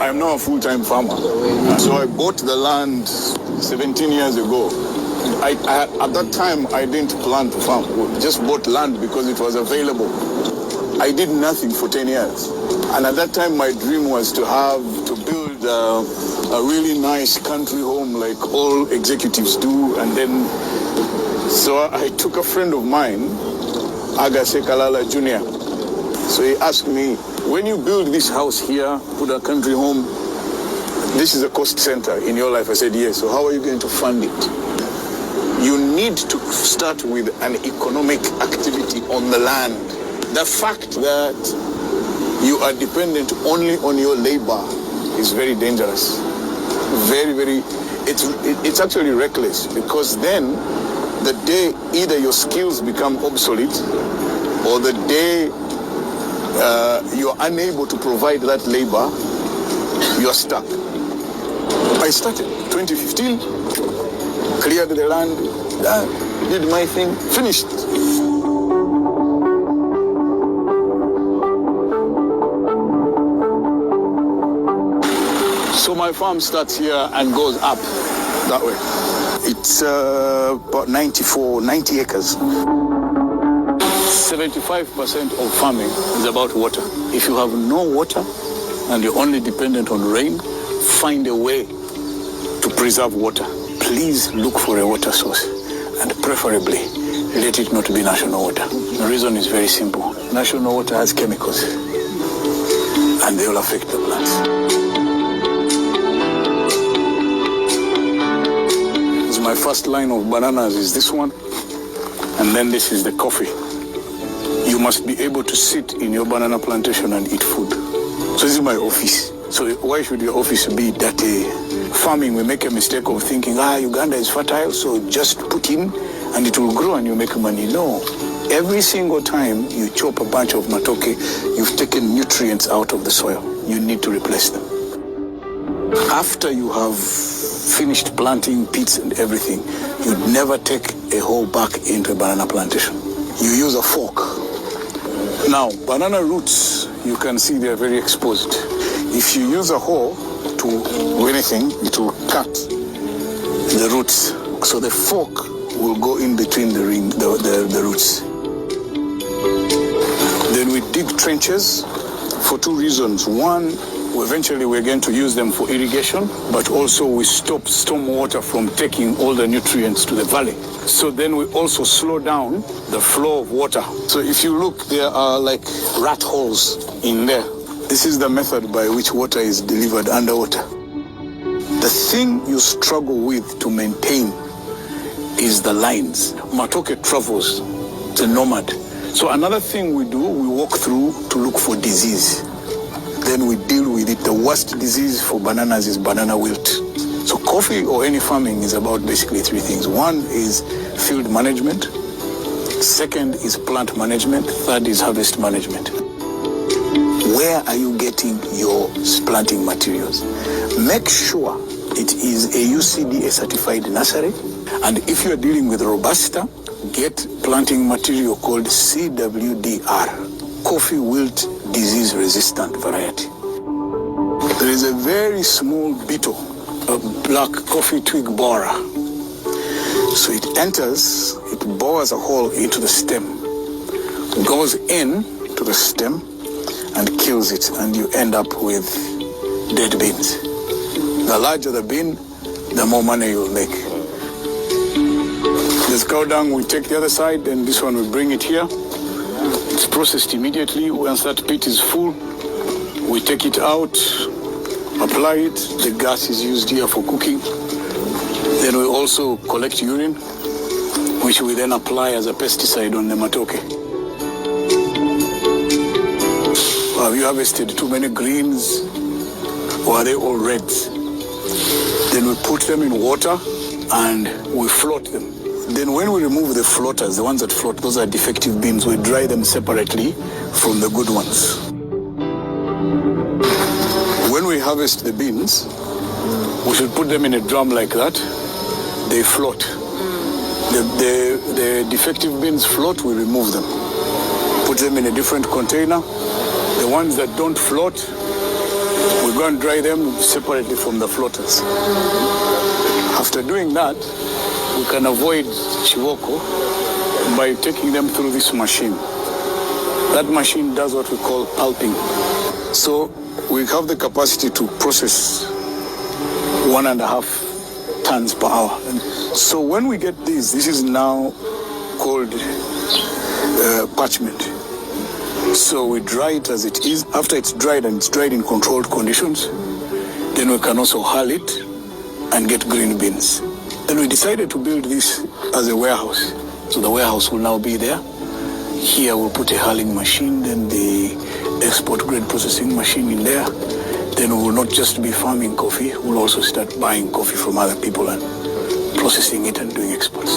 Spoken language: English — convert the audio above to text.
I'm now a full-time farmer. So I bought the land 17 years ago. At that time, I didn't plan to farm. We just bought land because it was available. I did nothing for 10 years. And at that time, my dream was to build a really nice country home like all executives do. And then, so I took a friend of mine, Agase Kalala Jr. So he asked me, when you build this house here, put a country home, this is a cost center in your life. I said, yes. So how are you going to fund it? You need to start with an economic activity on the land. The fact that you are dependent only on your labor is very dangerous. Very, very, it's actually reckless, because then the day either your skills become obsolete or the day you're unable to provide that labor, you're stuck. I started 2015, cleared the land, did my thing, finished. So my farm starts here and goes up that way. It's about 90 acres. 75% of farming is about water. If you have no water and you're only dependent on rain, find a way to preserve water. Please look for a water source, and preferably let it not be national water. The reason is very simple. National water has chemicals and they will affect the plants. My first line of bananas is this one, and then this is the coffee. You must be able to sit in your banana plantation and eat food. So this is my office. So why should your office be dirty? Farming, we make a mistake of thinking, Uganda is fertile, so just put in and it will grow and you make money. No. Every single time you chop a bunch of matoke, you've taken nutrients out of the soil. You need to replace them. After you have finished planting pits and everything, you'd never take a hoe back into a banana plantation. You use a fork. Now, banana roots, you can see they're very exposed. If you use a hoe to do anything, it will cut the roots. So the fork will go in between the roots. Then we dig trenches for two reasons. One, eventually we're going to use them for irrigation, but also we stop storm water from taking all the nutrients to the valley. So then we also slow down the flow of water. So if you look, there are like rat holes in there. This is the method by which water is delivered underwater. The thing you struggle with to maintain is the lines. Matoke travels, it's a nomad. So another thing we do, we walk through to look for disease. Then we deal with it. The worst disease for bananas is banana wilt. So coffee or any farming is about basically three things. One is field management. Second is plant management. Third is harvest management. Where are you getting your planting materials? Make sure it is a UCDA certified nursery. And if you're dealing with Robusta, get planting material called CWDR, coffee wilt disease resistant variety. There is a very small beetle, a black coffee twig borer. So it enters, it bores a hole into the stem, goes in to the stem and kills it, and you end up with dead beans. The larger the bean, the more money you'll make. This cow dung, we take the other side, and this one we bring it here. It's processed immediately. Once that pit is full, we take it out, apply it. The gas is used here for cooking. Then we also collect urine, which we then apply as a pesticide on the matoke. Have you harvested too many greens, or are they all reds? Then we put them in water and we float them. Then when we remove the floaters, the ones that float, those are defective beans, we dry them separately from the good ones. When we harvest the beans, we should put them in a drum like that. They float. The defective beans float, we remove them. Put them in a different container. The ones that don't float, We go and dry them separately from the floaters. After doing that, we can avoid chivoko by taking them through this machine. That machine does what we call pulping. So we have the capacity to process 1.5 tons per hour. So when we get this is now called parchment. So we dry it as it is. After it's dried, and it's dried in controlled conditions, then we can also hull it and get green beans. Then we decided to build this as a warehouse. So the warehouse will now be there. Here we'll put a hulling machine, then the export grade processing machine in there. Then we will not just be farming coffee, we'll also start buying coffee from other people and processing it and doing exports.